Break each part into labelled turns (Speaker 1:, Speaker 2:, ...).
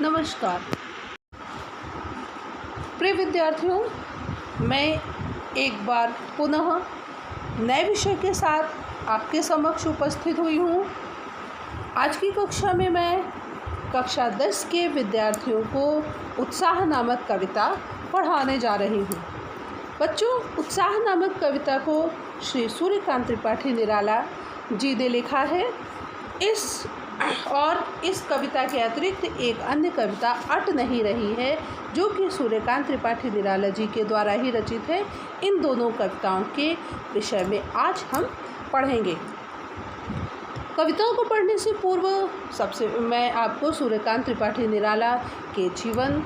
Speaker 1: नमस्कार प्रिय विद्यार्थियों, मैं एक बार पुनः नए विषय के साथ आपके समक्ष उपस्थित हुई हूँ। आज की कक्षा में मैं कक्षा 10 के विद्यार्थियों को उत्साह नामक कविता पढ़ाने जा रही हूँ। बच्चों, उत्साह नामक कविता को श्री सूर्यकांत त्रिपाठी निराला जी ने लिखा है। इस कविता के अतिरिक्त एक अन्य कविता अट नहीं रही है, जो कि सूर्यकांत त्रिपाठी निराला जी के द्वारा ही रचित है। इन दोनों कविताओं के विषय में आज हम पढ़ेंगे। कविताओं को पढ़ने से पूर्व मैं आपको सूर्यकांत त्रिपाठी निराला के जीवन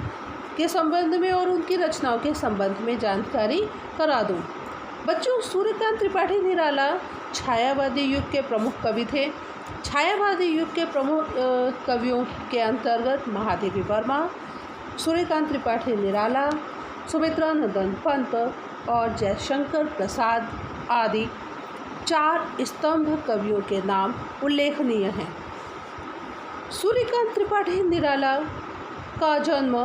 Speaker 1: के संबंध में और उनकी रचनाओं के संबंध में जानकारी करा दूं। बच्चों, सूर्यकांत त्रिपाठी निराला छायावादी युग के प्रमुख कवि थे। छायावादी युग के प्रमुख कवियों के अंतर्गत महादेवी वर्मा, सूर्यकांत त्रिपाठी निराला, सुमित्रा नंदन पंत और जयशंकर प्रसाद आदि 4 स्तंभ कवियों के नाम उल्लेखनीय हैं। सूर्यकांत त्रिपाठी निराला का जन्म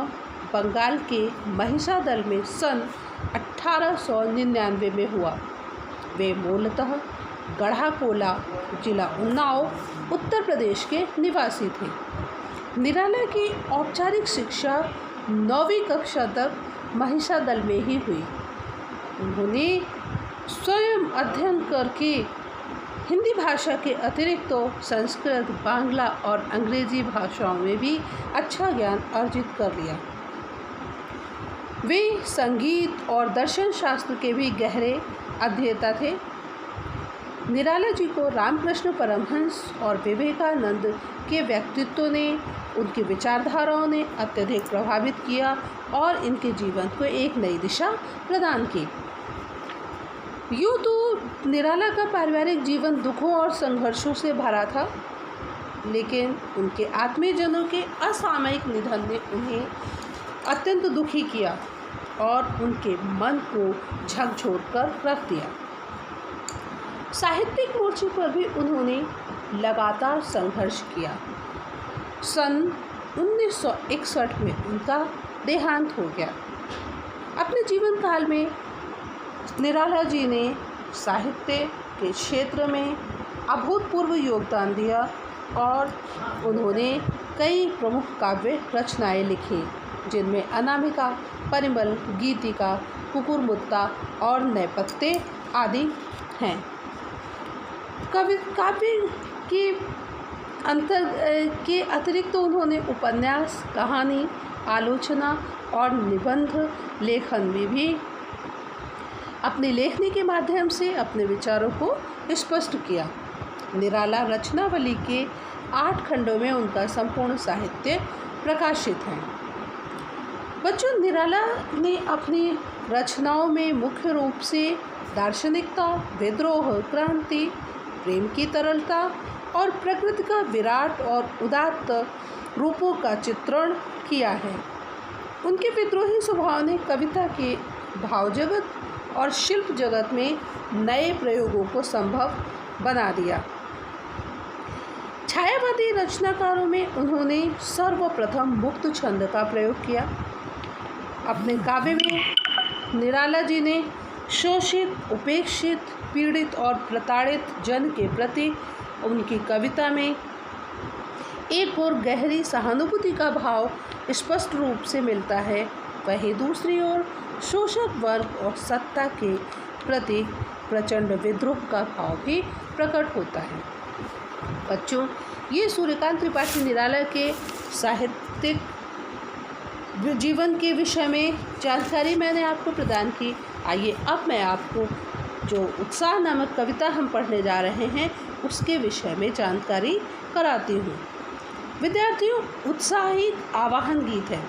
Speaker 1: बंगाल के महिषादल में सन 1899 में हुआ। वे मूलतः गढ़ाकोला, जिला उन्नाव, उत्तर प्रदेश के निवासी थे। निराला की औपचारिक शिक्षा 9वीं कक्षा तक महिषादल में ही हुई। उन्होंने स्वयं अध्ययन करके हिंदी भाषा के अतिरिक्त संस्कृत, बांग्ला और अंग्रेजी भाषाओं में भी अच्छा ज्ञान अर्जित कर लिया। वे संगीत और दर्शन शास्त्र के भी गहरे अध्येता थे। निराला जी को रामकृष्ण परमहंस और विवेकानंद के व्यक्तित्व ने, उनकी विचारधाराओं ने अत्यधिक प्रभावित किया और इनके जीवन को एक नई दिशा प्रदान की। यूँ तो निराला का पारिवारिक जीवन दुखों और संघर्षों से भरा था, लेकिन उनके आत्मीयजनों के असामयिक निधन ने उन्हें अत्यंत दुखी किया और उनके मन को झकझोर कर रख दिया। साहित्यिक मोर्चे पर भी उन्होंने लगातार संघर्ष किया। सन 1961 में उनका देहांत हो गया। अपने जीवन काल में निराला जी ने साहित्य के क्षेत्र में अभूतपूर्व योगदान दिया और उन्होंने कई प्रमुख काव्य रचनाएं लिखी, जिनमें अनामिका, परिमल, गीतिका, कुकुरमुत्ता और नैपत्य आदि हैं। काव्य के अतिरिक्त उन्होंने उपन्यास, कहानी, आलोचना और निबंध लेखन में भी अपनी लेखनी के माध्यम से अपने विचारों को स्पष्ट किया। निराला रचनावली के 8 खंडों में उनका संपूर्ण साहित्य प्रकाशित है। बच्चों, निराला ने अपनी रचनाओं में मुख्य रूप से दार्शनिकता, विद्रोह, क्रांति, प्रेम की तरलता और प्रकृति का विराट और उदात्त रूपों का चित्रण किया है। उनके विद्रोही स्वभाव ने कविता के भाव जगत और शिल्प जगत में नए प्रयोगों को संभव बना दिया। छायावादी रचनाकारों में उन्होंने सर्वप्रथम मुक्त छंद का प्रयोग किया। अपने काव्य में निराला जी ने शोषित, उपेक्षित, पीड़ित और प्रताड़ित जन के प्रति उनकी कविता में एक और गहरी सहानुभूति का भाव स्पष्ट रूप से मिलता है, वहीं दूसरी ओर शोषक वर्ग और सत्ता के प्रति प्रचंड विद्रोह का भाव भी प्रकट होता है। बच्चों, ये सूर्यकांत त्रिपाठी निराला के साहित्यिक जीवन के विषय में जानकारी मैंने आपको प्रदान की। आइए अब मैं आपको जो उत्साह नामक कविता हम पढ़ने जा रहे हैं उसके विषय में जानकारी कराती हूँ। विद्यार्थियों, उत्साह एक आवाहन गीत है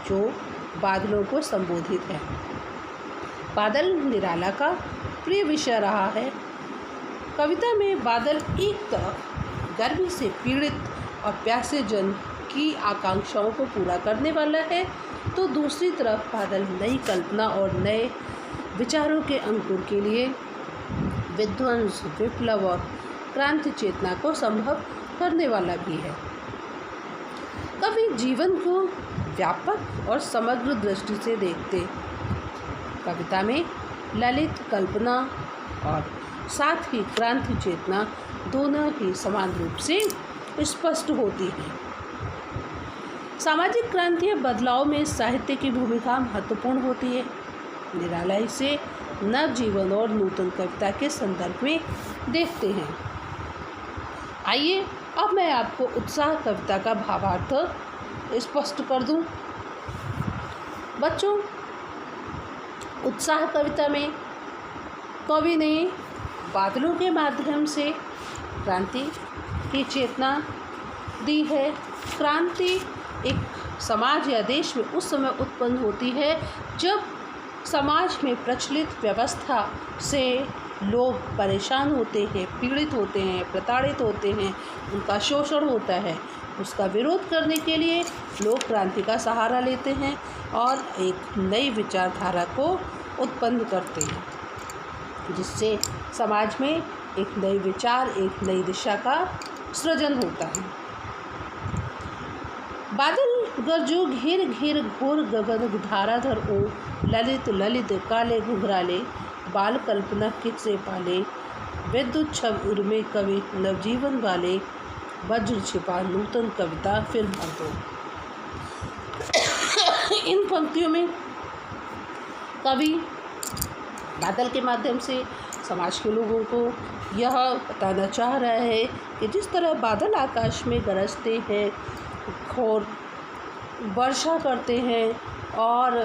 Speaker 1: जो बादलों को संबोधित है। बादल निराला का प्रिय विषय रहा है। कविता में बादल एक तरफ गर्मी से पीड़ित और प्यासे जन की आकांक्षाओं को पूरा करने वाला है, तो दूसरी तरफ बादल नई कल्पना और नए विचारों के अंकुर के लिए विध्वंस, विप्लव और क्रांति चेतना को संभव करने वाला भी है। कवि जीवन को व्यापक और समग्र दृष्टि से देखते। कविता में ललित कल्पना और साथ ही क्रांति चेतना दोनों ही समान रूप से स्पष्ट होती है। सामाजिक क्रांति या बदलाव में साहित्य की भूमिका महत्वपूर्ण होती है। निराला इसे नव जीवन और नूतन कविता के संदर्भ में देखते हैं। आइए अब मैं आपको उत्साह कविता का भावार्थ स्पष्ट कर दूं। बच्चों, उत्साह कविता में कवि ने बादलों के माध्यम से क्रांति की चेतना दी है। क्रांति एक समाज या देश में उस समय उत्पन्न होती है जब समाज में प्रचलित व्यवस्था से लोग परेशान होते हैं, पीड़ित होते हैं, प्रताड़ित होते हैं, उनका शोषण होता है। उसका विरोध करने के लिए लोग क्रांति का सहारा लेते हैं और एक नई विचारधारा को उत्पन्न करते हैं, जिससे समाज में एक नई विचार, एक नई दिशा का सृजन होता है। बादल गरजो घेर घेर घोर गगन धाराधर ओ, ललित ललित काले घुघराले, बाल कल्पना किसे पाले, विद्युत छब उर्मे कवि नवजीवन वाले, वज्र छिपा नूतन कविता फिर भर दो। इन पंक्तियों में कवि बादल के माध्यम से समाज के लोगों को यह बताना चाह रहा है कि जिस तरह बादल आकाश में गरजते हैं और वर्षा करते हैं और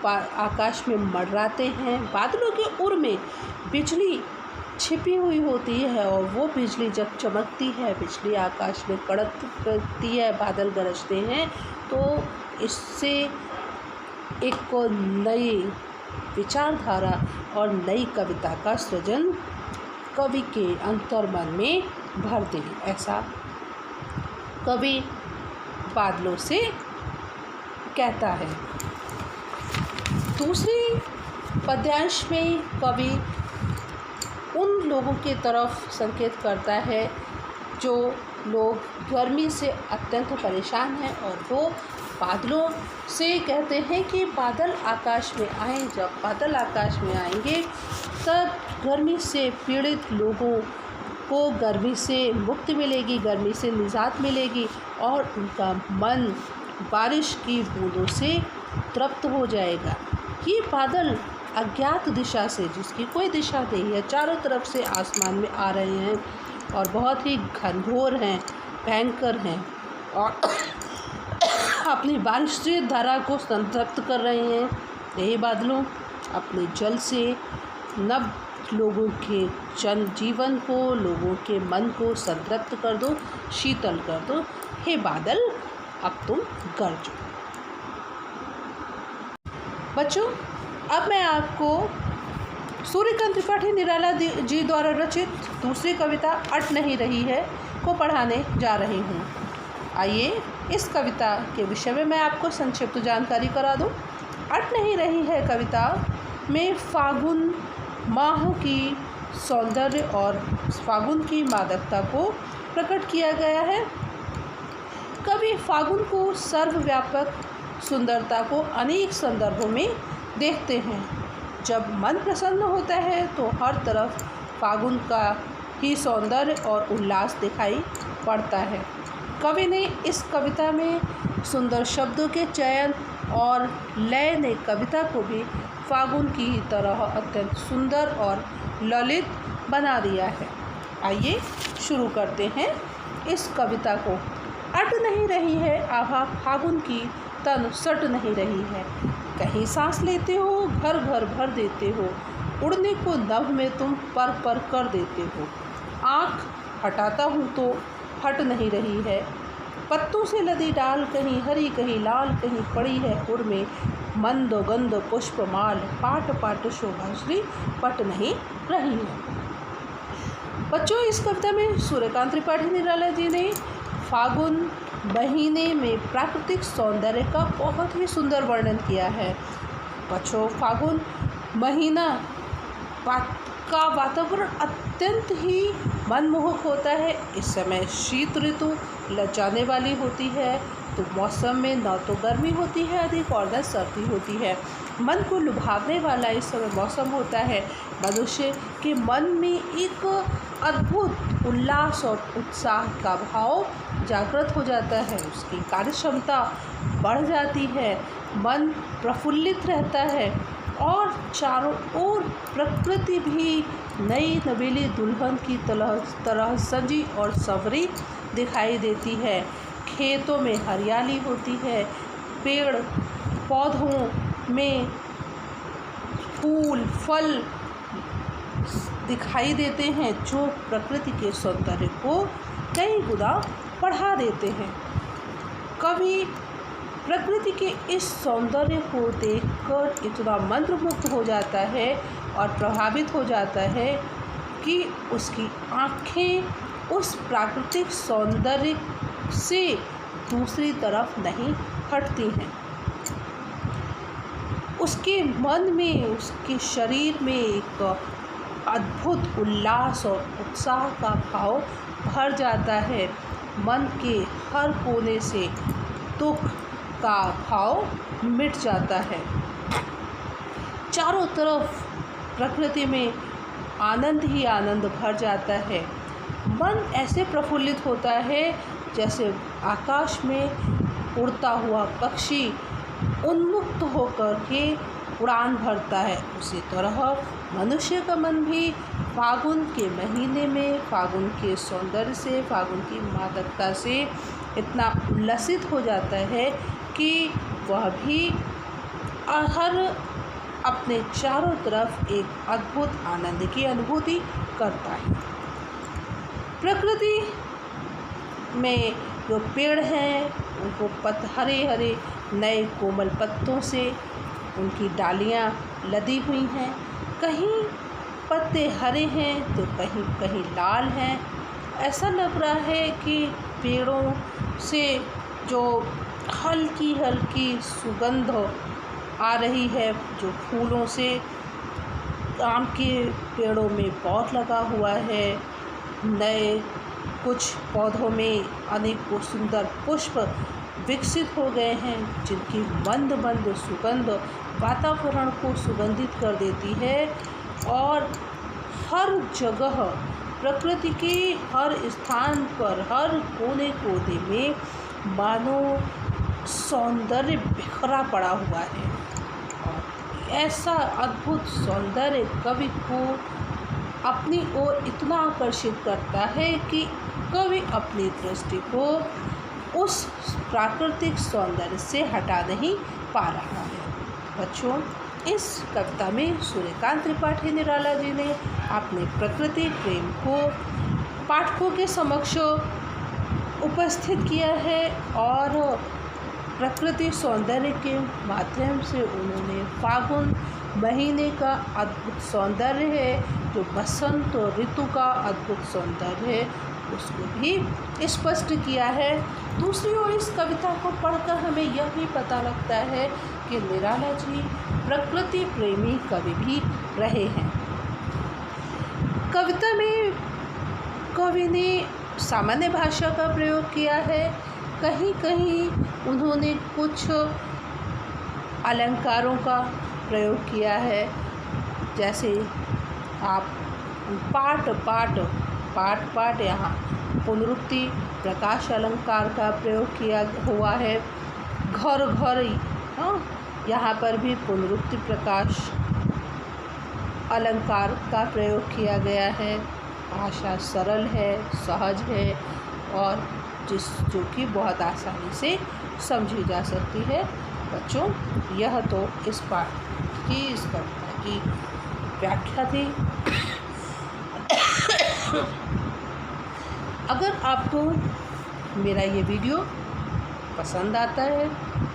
Speaker 1: आकाश में मंडराते हैं, बादलों के उर में बिजली छिपी हुई होती है और वो बिजली जब चमकती है, बिजली आकाश में कड़कती है, बादल गरजते हैं, तो इससे एक नई विचारधारा और नई कविता का सृजन कवि के अंतर्मन में भरते हैं। ऐसा कवि बादलों से कहता है। दूसरी पद्यांश में कवि उन लोगों की तरफ संकेत करता है जो लोग गर्मी से अत्यंत परेशान हैं और वो बादलों से कहते हैं कि बादल आकाश में आए। जब बादल आकाश में आएंगे तब गर्मी से पीड़ित लोगों को गर्मी से मुक्ति मिलेगी, गर्मी से निजात मिलेगी और उनका मन बारिश की बूंदों से तृप्त हो जाएगा। ये बादल अज्ञात दिशा से, जिसकी कोई दिशा नहीं है, चारों तरफ से आसमान में आ रहे हैं और बहुत ही घनघोर हैं, भयंकर हैं और अपनी बारिश से धारा को संतृप्त कर रहे हैं। यही बादलों अपने जल से नव लोगों के जीवन को, लोगों के मन को संतृप्त कर दो, शीतल कर दो। हे बादल, अब तुम गरजो। बच्चों, अब मैं आपको सूर्यकांत त्रिपाठी निराला जी द्वारा रचित दूसरी कविता अट नहीं रही है को पढ़ाने जा रही हूँ। आइए इस कविता के विषय में मैं आपको संक्षिप्त जानकारी करा दूँ। अट नहीं रही है कविता में फागुन माह की सौंदर्य और फागुन की मादकता को प्रकट किया गया है। कवि फागुन को सर्वव्यापक सुंदरता को अनेक संदर्भों में देखते हैं। जब मन प्रसन्न होता है तो हर तरफ फागुन का ही सौंदर्य और उल्लास दिखाई पड़ता है। कवि ने इस कविता में सुंदर शब्दों के चयन और लय ने कविता को भी फागुन की ही तरह अत्यंत सुंदर और ललित बना दिया है। आइए शुरू करते हैं इस कविता को। अट नहीं रही है आभा फागुन की, तन सट नहीं रही है। कहीं सांस लेते हो, घर घर भर देते हो, उड़ने को नभ में तुम पर पर कर देते हो। आँख हटाता हूँ तो हट नहीं रही है। पत्तों से लदी डाल कहीं हरी कहीं लाल, कहीं पड़ी है उड़ में मंद गंध पुष्पमाल, पाट पाट शोभाश्री पट नहीं रही है। बच्चों, इस कविता में सूर्यकांत त्रिपाठी निराला जी ने फागुन महीने में प्राकृतिक सौंदर्य का बहुत ही सुंदर वर्णन किया है। बच्चों, फागुन महीना का वातावरण अत्यंत ही मनमोहक होता है। इस समय शीत ऋतु लजाने वाली होती है, तो मौसम में न तो गर्मी होती है अधिक और न सर्दी होती है। मन को लुभावने वाला इस समय मौसम होता है। मनुष्य के मन में एक अद्भुत उल्लास और उत्साह का भाव जागृत हो जाता है। उसकी कार्य क्षमता बढ़ जाती है, मन प्रफुल्लित रहता है और चारों ओर प्रकृति भी नई नवेली दुल्हन की तरह सजी और संवरी दिखाई देती है। खेतों में हरियाली होती है, पेड़ पौधों में फूल फल दिखाई देते हैं, जो प्रकृति के सौंदर्य को कई गुना बढ़ा देते हैं। कवि प्रकृति के इस सौंदर्य को देखकर इतना मंत्रमुग्ध हो जाता है और प्रभावित हो जाता है कि उसकी आँखें उस प्राकृतिक सौंदर्य से दूसरी तरफ नहीं हटती हैं। उसके मन में, उसके शरीर में एक अद्भुत उल्लास और उत्साह का भाव भर जाता है। मन के हर कोने से दुख का भाव मिट जाता है। चारों तरफ प्रकृति में आनंद ही आनंद भर जाता है। मन ऐसे प्रफुल्लित होता है जैसे आकाश में उड़ता हुआ पक्षी उन्मुक्त होकर के उड़ान भरता है। उसी तरह मनुष्य का मन भी फागुन के महीने में फागुन के सौंदर्य से, फागुन की मादकता से इतना उल्लसित हो जाता है कि वह भी हर अपने चारों तरफ एक अद्भुत आनंद की अनुभूति करता है। प्रकृति में जो पेड़ हैं उनको हरे हरे नए कोमल पत्तों से उनकी डालियां लदी हुई हैं। कहीं पत्ते हरे हैं तो कहीं कहीं लाल हैं। ऐसा लग रहा है कि पेड़ों से जो हल्की हल्की सुगंध आ रही है, जो फूलों से। आम के पेड़ों में पौध लगा हुआ है, नए कुछ पौधों में अनेकों सुंदर पुष्प विकसित हो गए हैं, जिनकी मंद मंद सुगंध वातावरण को सुगंधित कर देती है। और हर जगह प्रकृति के हर स्थान पर, हर कोने कोने में मानो सौंदर्य बिखरा पड़ा हुआ है। और ऐसा अद्भुत सौंदर्य कवि को अपनी ओर इतना आकर्षित करता है कि कवि अपनी दृष्टि को उस प्राकृतिक सौंदर्य से हटा नहीं पा रहा है। बच्चों, इस कविता में सूर्यकांत त्रिपाठी निराला जी ने अपने प्रकृति प्रेम को पाठकों के समक्ष उपस्थित किया है और प्रकृति सौंदर्य के माध्यम से उन्होंने फागुन महीने का अद्भुत सौंदर्य है, जो बसंत ऋतु का अद्भुत सौंदर्य है, उसको भी स्पष्ट किया है। दूसरी ओर इस कविता को पढ़कर हमें यह भी पता लगता है कि निराला जी प्रकृति प्रेमी कवि भी रहे हैं। कविता में कवि ने सामान्य भाषा का प्रयोग किया है, कहीं कहीं उन्होंने कुछ अलंकारों का प्रयोग किया है। जैसे आप पाठ पाठ पाठ पाठ यहाँ पुनरुक्ति प्रकाश अलंकार का प्रयोग किया हुआ है। घर घर यहाँ पर भी पुनरुक्ति प्रकाश अलंकार का प्रयोग किया गया है। भाषा सरल है, सहज है और जो कि बहुत आसानी से समझी जा सकती है। बच्चों, यह तो इस पाठ की, इस कविता की व्याख्या थी। अगर आपको मेरा ये वीडियो पसंद आता है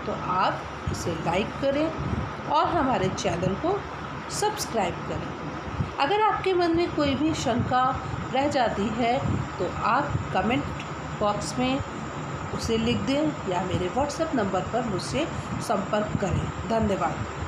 Speaker 1: तो आप इसे लाइक करें और हमारे चैनल को सब्सक्राइब करें। अगर आपके मन में कोई भी शंका रह जाती है तो आप कमेंट बॉक्स में उसे लिख दें या मेरे व्हाट्सएप नंबर पर मुझसे संपर्क करें। धन्यवाद।